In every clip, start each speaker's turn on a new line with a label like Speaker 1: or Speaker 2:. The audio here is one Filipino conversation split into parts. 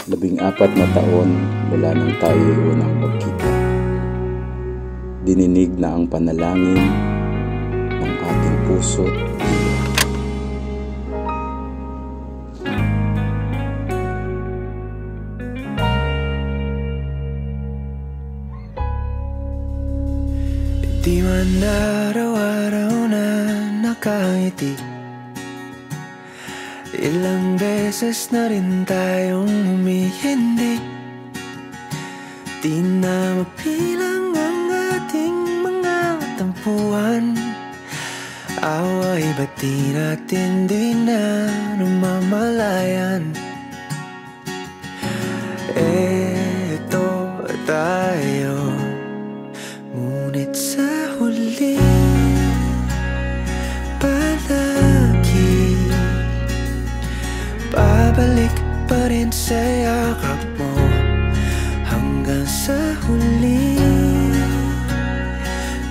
Speaker 1: 14 na taon mula nang tayo'y unang magkita. Dininig na ang panalangin ng ating puso't diwa.
Speaker 2: Di man araw-araw na nakangiti, ilang beses na rin tayong humihindi. Di na mapilang ang ating mga tampuhan, away ba't di natin di na namamalayan? Eto tayo, ngunit sa huli palagi babalik pa rin sa yakap mo. Hanggang sa huli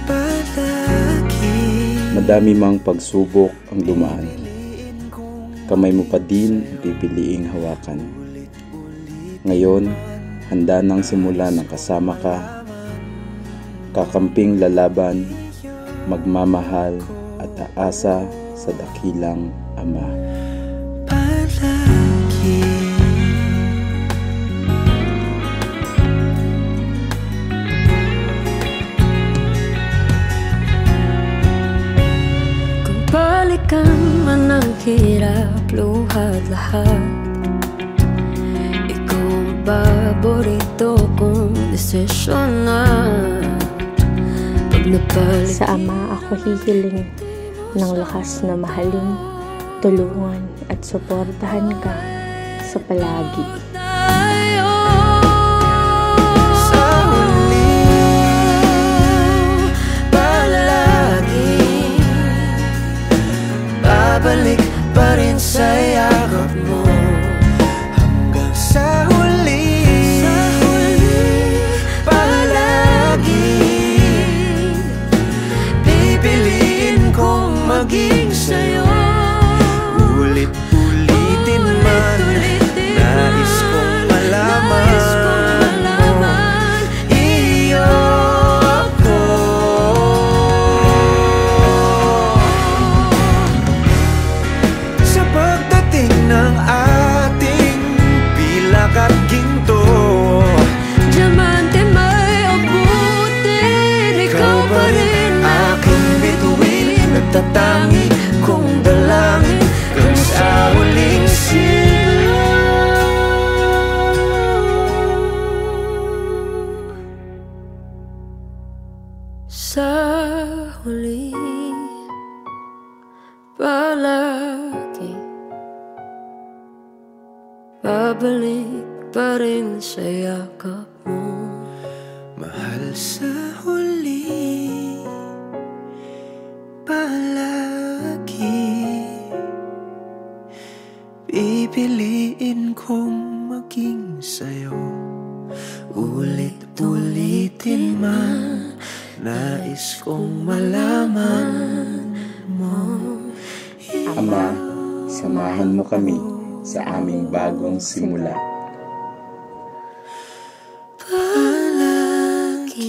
Speaker 2: palagi.
Speaker 1: Madami mang pagsubok ang dumaan, kamay mo pa din ang pipiliing hawakan. Ngayon, handa nang simula ng kasama ka, kakamping lalaban, magmamahal at aasa sa dakilang Ama.
Speaker 2: Palagi kung balikan man ang hirap, luha at lahat, ikaw ang paborito kong desisyon na.
Speaker 3: Sa Ama ako hihiling ng lakas na mahalin, tulungan at suportahan ka sa palagi.
Speaker 2: Sa huli palagi babalik pa rin sa yakap mo. Hanggang sa huli maging sa'yo. Ulit-ulitin man, nais kong malaman iyo ako. Sa pagdating ng ating pilak at ginto, diamante may abutin, ikaw pa rin aking bituin, nagtatangi kong dalangin kung sa huling sigaw. Sa huli palagi babalik pa rin sa yakap mo. Mahal, sa huli palagi pipiliin kong maging sa'yo. Ulit-ulitin man, nais kong malaman mo.
Speaker 1: Ama, samahan mo kami sa aming bagong simula.
Speaker 2: Palagi